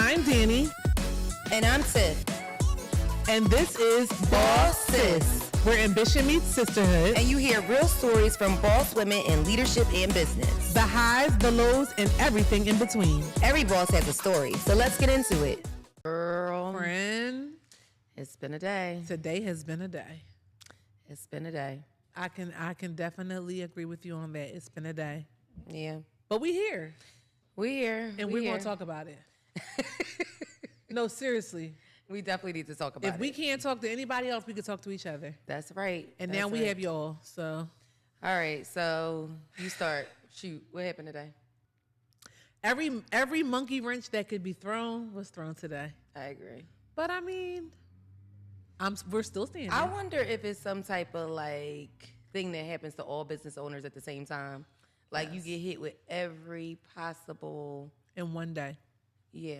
I'm Danny. And I'm Tiff. And this is Boss Sis, where ambition meets sisterhood. And you hear real stories from boss women in leadership and business. The highs, the lows, and everything in between. Every boss has a story, so let's get into it. Girl. Friend. It's been a day. Today has been a day. It's been a day. I can definitely agree with you on that. It's been a day. Yeah. But we here. We here. And we're going to talk about it. No, seriously. We definitely need to talk about it. If we can't talk to anybody else, we can talk to each other. That's right. And now we have y'all, so. All right, so you start. Shoot, what happened today? Every monkey wrench that could be thrown was thrown today. I agree. But I mean, we're still standing. I wonder if it's some type of like thing that happens to all business owners at the same time. Like you get hit with every possible. In one day. Yeah.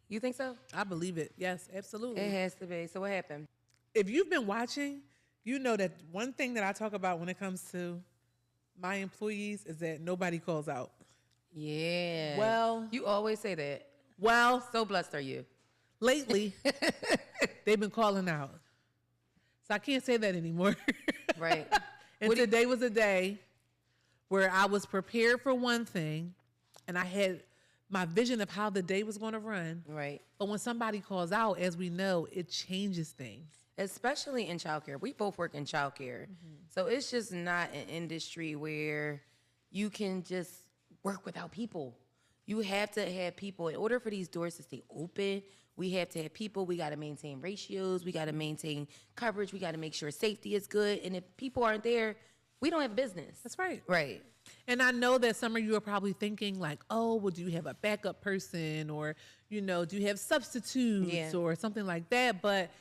You think so? I believe it. Yes, absolutely. It has to be. So what happened? If you've been watching, you know that one thing that I talk about when it comes to my employees is that nobody calls out. Yeah. Well. You always say that. Well. So blessed are you. Lately, they've been calling out. So I can't say that anymore. Right. And today was a day where I was prepared for one thing and I had my vision of how the day was going to run. Right. But when somebody calls out, as we know, it changes things. Especially in childcare. We both work in childcare. Mm-hmm. So it's just not an industry where you can just work without people. You have to have people. In order for these doors to stay open, we have to have people. We got to maintain ratios. We got to maintain coverage. We got to make sure safety is good. And if people aren't there, we don't have business. That's right. Right. And I know that some of you are probably thinking like, oh, well, do you have a backup person or, do you have substitutes or something like that? But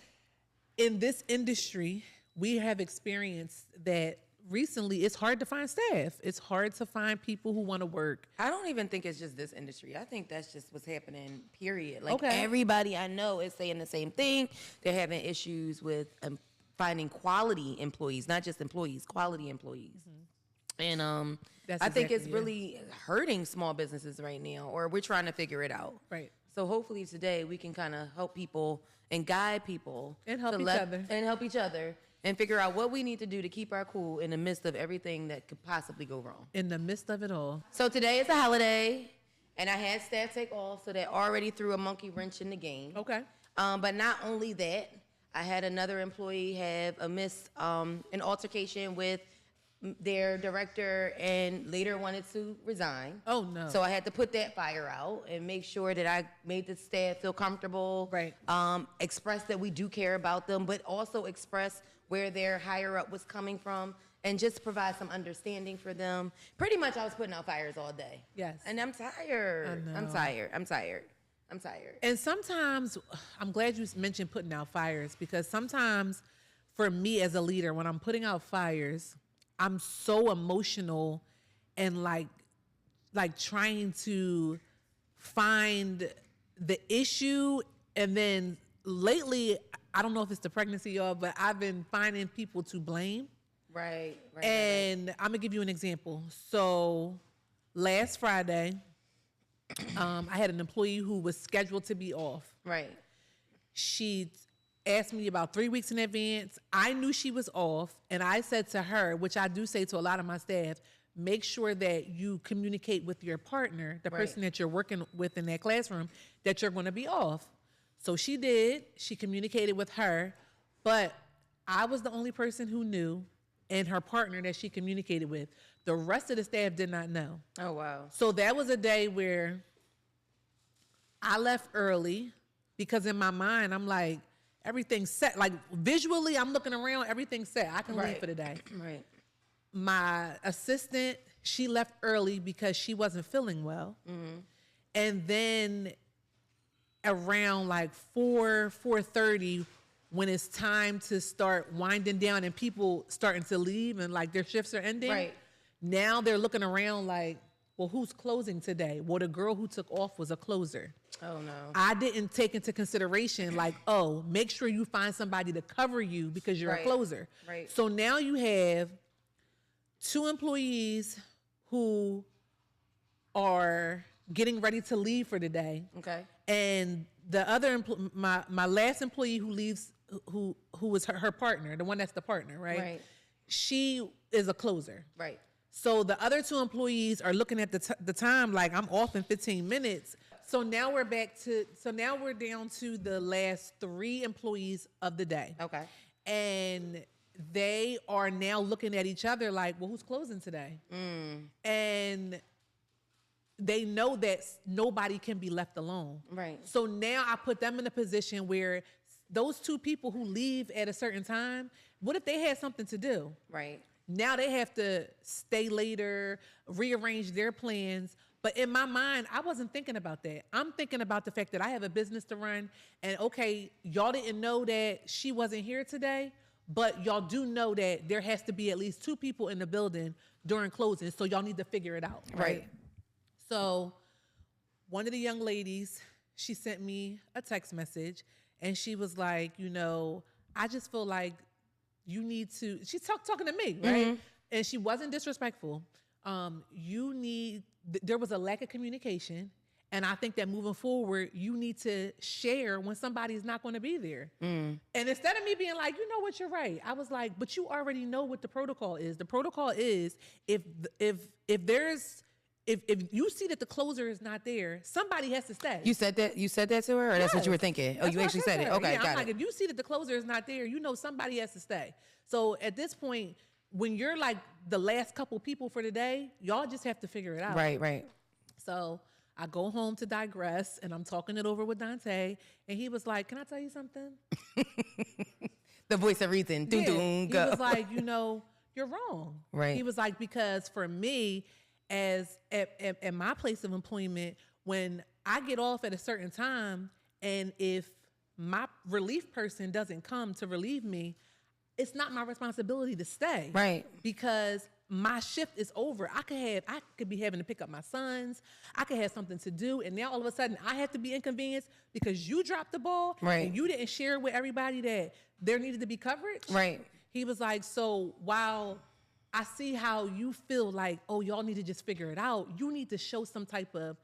in this industry, we have experienced that recently it's hard to find staff. It's hard to find people who want to work. I don't even think it's just this industry. I think that's just what's happening, period. Like everybody I know is saying the same thing. They're having issues with finding quality employees, not just employees, quality employees. Mm-hmm. And I think it's really hurting small businesses right now, or we're trying to figure it out. Right. So hopefully today we can kind of help people and guide people. And help each other. And figure out what we need to do to keep our cool in the midst of everything that could possibly go wrong. In the midst of it all. So today is a holiday, and I had staff take off, so that already threw a monkey wrench in the game. Okay. But not only that, I had another employee have an altercation with their director and later wanted to resign. Oh, no. So I had to put that fire out and make sure that I made the staff feel comfortable. Right. Express that we do care about them, but also express where their higher up was coming from and just provide some understanding for them. Pretty much I was putting out fires all day. Yes. And I'm tired. I know. I'm tired. And sometimes, I'm glad you mentioned putting out fires, because sometimes for me as a leader, when I'm putting out fires, I'm so emotional and like trying to find the issue. And then lately, I don't know if it's the pregnancy, y'all, but I've been finding people to blame. Right. And I'm gonna give you an example. So last Friday, I had an employee who was scheduled to be off. Right. She asked me about 3 weeks in advance. I knew she was off, and I said to her, which I do say to a lot of my staff, make sure that you communicate with your partner, the person that you're working with in that classroom, that you're going to be off. So she did. She communicated with her, but I was the only person who knew, and her partner that she communicated with. The rest of the staff did not know. Oh, wow. So that was a day where I left early, because in my mind, I'm like, everything's set. Like visually, I'm looking around, everything's set. I can leave for the day. Right. My assistant, she left early because she wasn't feeling well. Mm-hmm. And then around like 4:30, when it's time to start winding down and people starting to leave and like their shifts are ending. Right. Now they're looking around like, well, who's closing today? Well, the girl who took off was a closer. Oh, no. I didn't take into consideration, like, oh, make sure you find somebody to cover you because you're a closer. Right. So now you have 2 employees who are getting ready to leave for the day. Okay. And the other my last employee who leaves, who was her partner, the one that's the partner, right? Right. She is a closer. Right. So the other two employees are looking at the time like, I'm off in 15 minutes. So now we're down to the last 3 employees of the day. Okay. And they are now looking at each other like, well, who's closing today? And they know that nobody can be left alone. Right. So now I put them in a position where those 2 people who leave at a certain time, what if they had something to do? Right. Now they have to stay later, rearrange their plans. But in my mind, I wasn't thinking about that. I'm thinking about the fact that I have a business to run. And okay, y'all didn't know that she wasn't here today, but y'all do know that there has to be at least 2 people in the building during closing. So y'all need to figure it out. Right. So one of the young ladies, she sent me a text message and she was like, I just feel like you need to, she's talking to me, right? And she wasn't disrespectful. There was a lack of communication. And I think that moving forward, you need to share when somebody's not going to be there. And instead of me being like, what, you're right. I was like, but you already know what the protocol is. The protocol is if you see that the closer is not there, somebody has to stay. You said that to her, or Yes. that's what you were thinking? Oh, you actually said it. Okay, yeah, got I'm like, it. if you see that the closer is not there, somebody has to stay. So at this point, when you're like the last couple people for the day, y'all just have to figure it out. Right. So I go home to digress, and I'm talking it over with Dante, and he was like, "Can I tell you something?" The voice of reason. Doom, He go. was like, you're wrong. Right. He was like, because for me, as at my place of employment, when I get off at a certain time, and if my relief person doesn't come to relieve me, it's not my responsibility to stay. Right. Because my shift is over. I could be having to pick up my sons. I could have something to do. And now all of a sudden I have to be inconvenienced because you dropped the ball. Right. And you didn't share with everybody that there needed to be coverage. Right. He was like, so while I see how you feel like, oh, y'all need to just figure it out, you need to show some type of,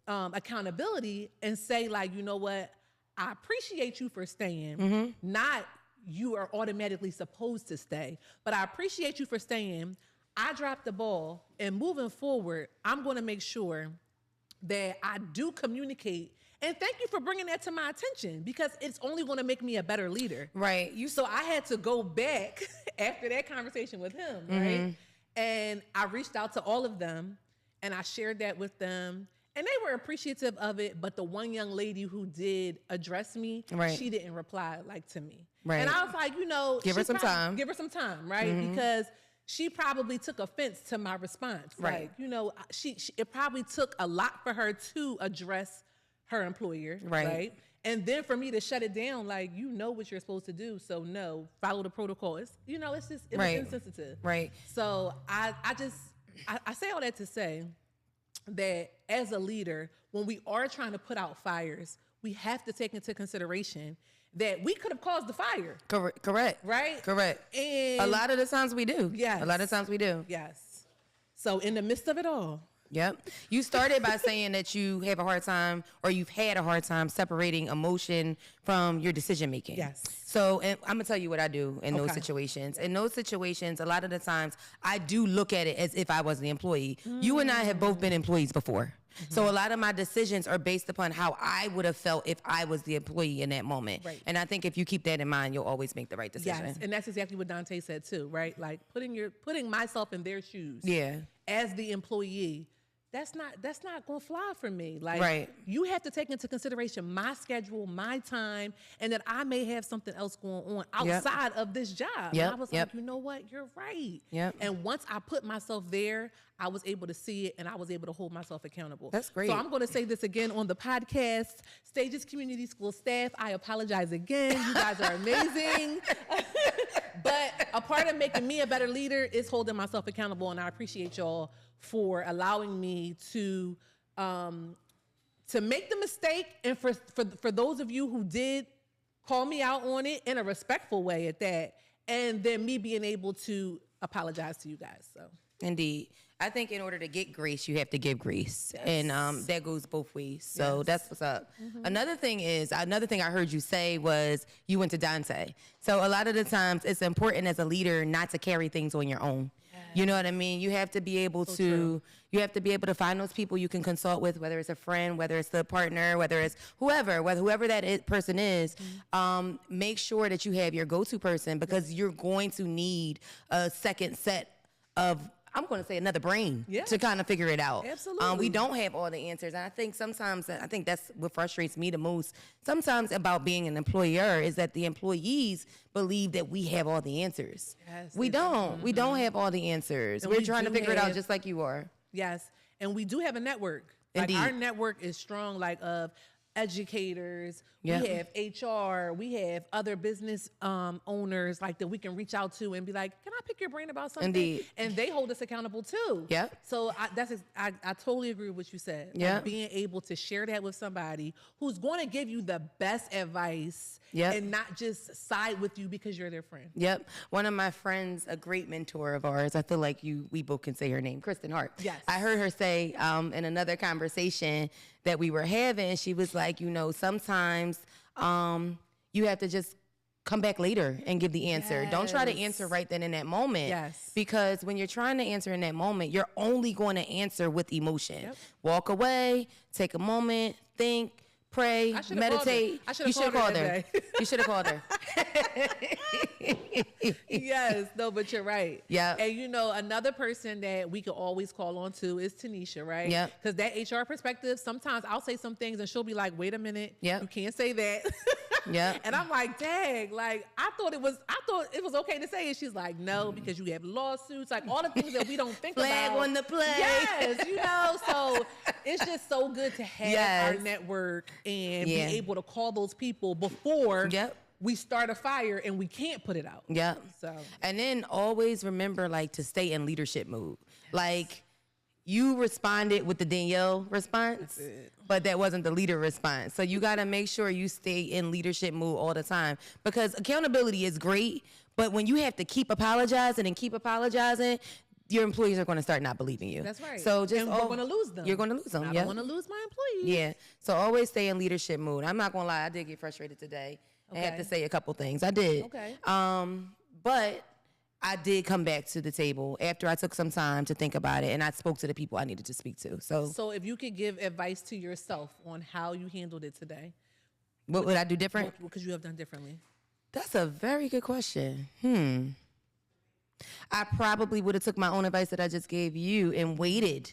accountability and say like, you know what? I appreciate you for staying. Not you are automatically supposed to stay, but I appreciate you for staying. I dropped the ball, and moving forward, I'm going to make sure that I do communicate. And thank you for bringing that to my attention, because it's only going to make me a better leader. Right. So I had to go back after that conversation with him, right? And I reached out to all of them, and I shared that with them. And they were appreciative of it, but the one young lady who did address me, she didn't reply to me. Right. And I was like, give her some time. Give her some time, right? Because she probably took offense to my response. Right. It probably took a lot for her to address her employer, right? And then for me to shut it down, like, what you're supposed to do. So no, follow the protocol. It was insensitive. Right. So I say all that to say that as a leader, when we are trying to put out fires, we have to take into consideration that we could have caused the fire. Correct. Right? Correct. And a lot of the times we do. Yes. A lot of times we do. Yes. So in the midst of it all. Yep. You started by saying that you have a hard time, or you've had a hard time separating emotion from your decision making. Yes. So, and I'm gonna tell you what I do in those situations. In those situations, a lot of the times I do look at it as if I was the employee. You and I have both been employees before. So a lot of my decisions are based upon how I would have felt if I was the employee in that moment. Right. And I think if you keep that in mind, you'll always make the right decision. Yes, and that's exactly what Dante said too, right? Like putting myself in their shoes. Yeah. As the employee, that's not going to fly for me. Like, right. You have to take into consideration my schedule, my time, and that I may have something else going on outside of this job. Yep. And I was like, you know what? You're right. Yep. And once I put myself there, I was able to see it, and I was able to hold myself accountable. That's great. So I'm going to say this again on the podcast. Stages Community School staff, I apologize again. You guys are amazing. But a part of making me a better leader is holding myself accountable, and I appreciate y'all for allowing me to make the mistake, and for those of you who did call me out on it in a respectful way at that, and then me being able to apologize to you guys. So Indeed. I think in order to get grace, you have to give grace. Yes. And that goes both ways. So that's what's up. Another thing I heard you say was you went to Dante. So a lot of the times it's important as a leader not to carry things on your own. You know what I mean? You have to be able to find those people you can consult with, whether it's a friend, whether it's the partner, whether it's whoever that person is. Make sure that you have your go-to person, because you're going to need a second set of, I'm going to say, another brain to kind of figure it out. Absolutely. We don't have all the answers. And I think that's what frustrates me the most. Sometimes about being an employer is that the employees believe that we have all the answers. Yes, we don't. We don't have all the answers. And We're trying to figure it out just like you are. Yes. And we do have a network. Indeed. Like, our network is strong, like, of educators. Yep. We have HR. We have other business owners, like, that we can reach out to and be like, can I pick your brain about something? Indeed. And they hold us accountable too. Yep. So I totally agree with what you said. Yep. Like, being able to share that with somebody who's going to give you the best advice, Yep. and not just side with you because you're their friend. Yep. One of my friends, a great mentor of ours, I feel like we both can say her name, Kristen Hart. Yes. I heard her say in another conversation that we were having, she was like, sometimes you have to just come back later and give the answer. Yes. Don't try to answer right then in that moment. Yes. Because when you're trying to answer in that moment, you're only going to answer with emotion. Yep. Walk away, take a moment, think, pray, meditate. You should have called her. You should have called her. Yes, no, but you're right. Yeah. And another person that we could always call on to is Tanisha, right? Yeah. Because that HR perspective, sometimes I'll say some things and she'll be like, wait a minute, Yeah. you can't say that. Yeah. And I'm like, dang, like, I thought it was okay to say it. She's like, no, because you have lawsuits, like all the things that we don't think Flag about. on the play. Yes, so it's just so good to have our network and be able to call those people before we start a fire and we can't put it out. Yeah. So, and then always remember, like, to stay in leadership mode. Like, you responded with the Danielle response, but that wasn't the leader response. So you got to make sure you stay in leadership mode all the time, because accountability is great, but when you have to keep apologizing, your employees are going to start not believing you. That's right. So just we're going to lose them. You're going to lose them. I don't want to lose my employees. Yeah. So always stay in leadership mode. I'm not going to lie. I did get frustrated today. I had to say a couple things. I did. Okay. But I did come back to the table after I took some time to think about it, and I spoke to the people I needed to speak to. So if you could give advice to yourself on how you handled it today, what would I do different? What could you have done differently? That's a very good question. I probably would have took my own advice that I just gave you and waited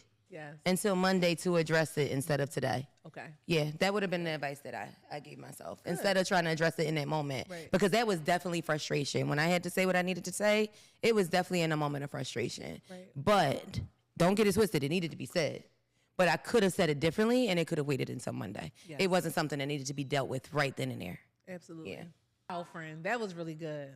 until Monday to address it instead of today. Okay. Yeah, that would have been the advice that I gave myself instead of trying to address it in that moment. Right. Because that was definitely frustration. When I had to say what I needed to say, it was definitely in a moment of frustration. Right. But don't get it twisted. It needed to be said. But I could have said it differently, and it could have waited until Monday. Yes. It wasn't something that needed to be dealt with right then and there. Absolutely. Yeah. Wow, friend, that was really good.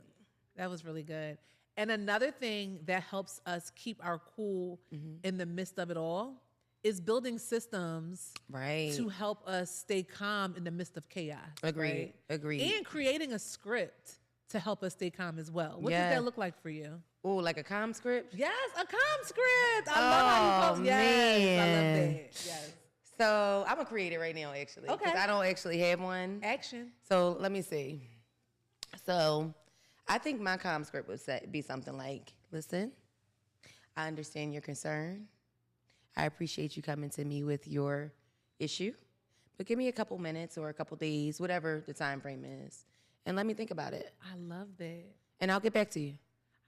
That was really good. And another thing that helps us keep our cool in the midst of it all is building systems to help us stay calm in the midst of chaos. Agreed. And creating a script to help us stay calm as well. What does that look like for you? Oh, like a comm script? Yes, a comm script. I love how you post. Yes, man. I love that. Yes. So I'm going to create it right now, actually. Okay. Because I don't actually have one. Action. So let me see. So I think my comm script would be something like, listen, I understand your concern. I appreciate you coming to me with your issue, but give me a couple minutes or a couple days, whatever the time frame is, and let me think about it. I love that. And I'll get back to you.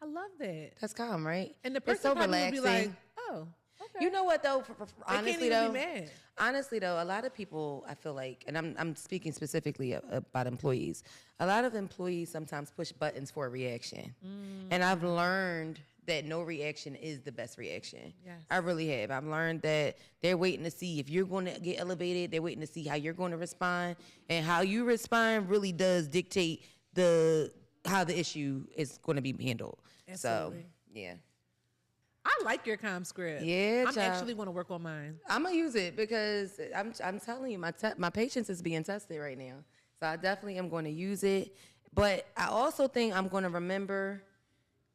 I love that. That's calm, right? And the It's person so probably relaxing. would be like, oh, okay. You know what though? Honestly they can't though, even be mad. honestly though, a lot of people, I feel like, and I'm speaking specifically about employees. A lot of employees sometimes push buttons for a reaction, and I've learned that no reaction is the best reaction. Yes. I really have. I've learned that they're waiting to see if you're going to get elevated. They're waiting to see how you're going to respond, and how you respond really does dictate how the issue is going to be handled. Absolutely. So, yeah. I like your comm script. Yeah, I'm child. actually going to work on mine. I'm gonna use it because I'm telling you, my patience is being tested right now. So I definitely am going to use it. But I also think I'm going to remember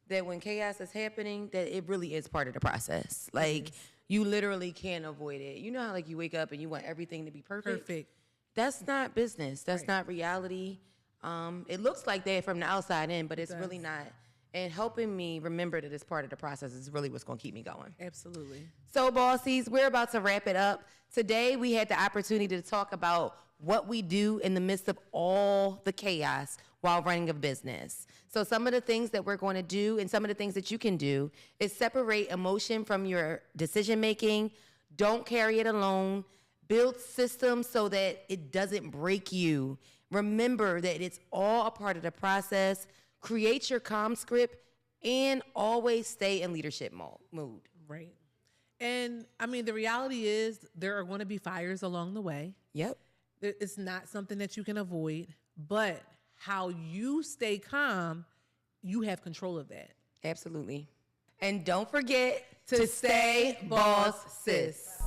that when chaos is happening, that it really is part of the process. Like, you literally can't avoid it. You know how, like, you wake up and you want everything to be perfect? Perfect. That's not business. That's not reality. It looks like that from the outside in, but it's really not. And helping me remember that it's part of the process is really what's going to keep me going. Absolutely. So, bossies, we're about to wrap it up. Today, we had the opportunity to talk about what we do in the midst of all the chaos while running a business. So some of the things that we're going to do and some of the things that you can do is separate emotion from your decision making. Don't carry it alone. Build systems so that it doesn't break you. Remember that it's all a part of the process. Create your calm script and always stay in leadership mood. Right. And I mean, the reality is there are going to be fires along the way. Yep. It's not something that you can avoid, but how you stay calm, you have control of that. Absolutely. And don't forget to stay boss, sis.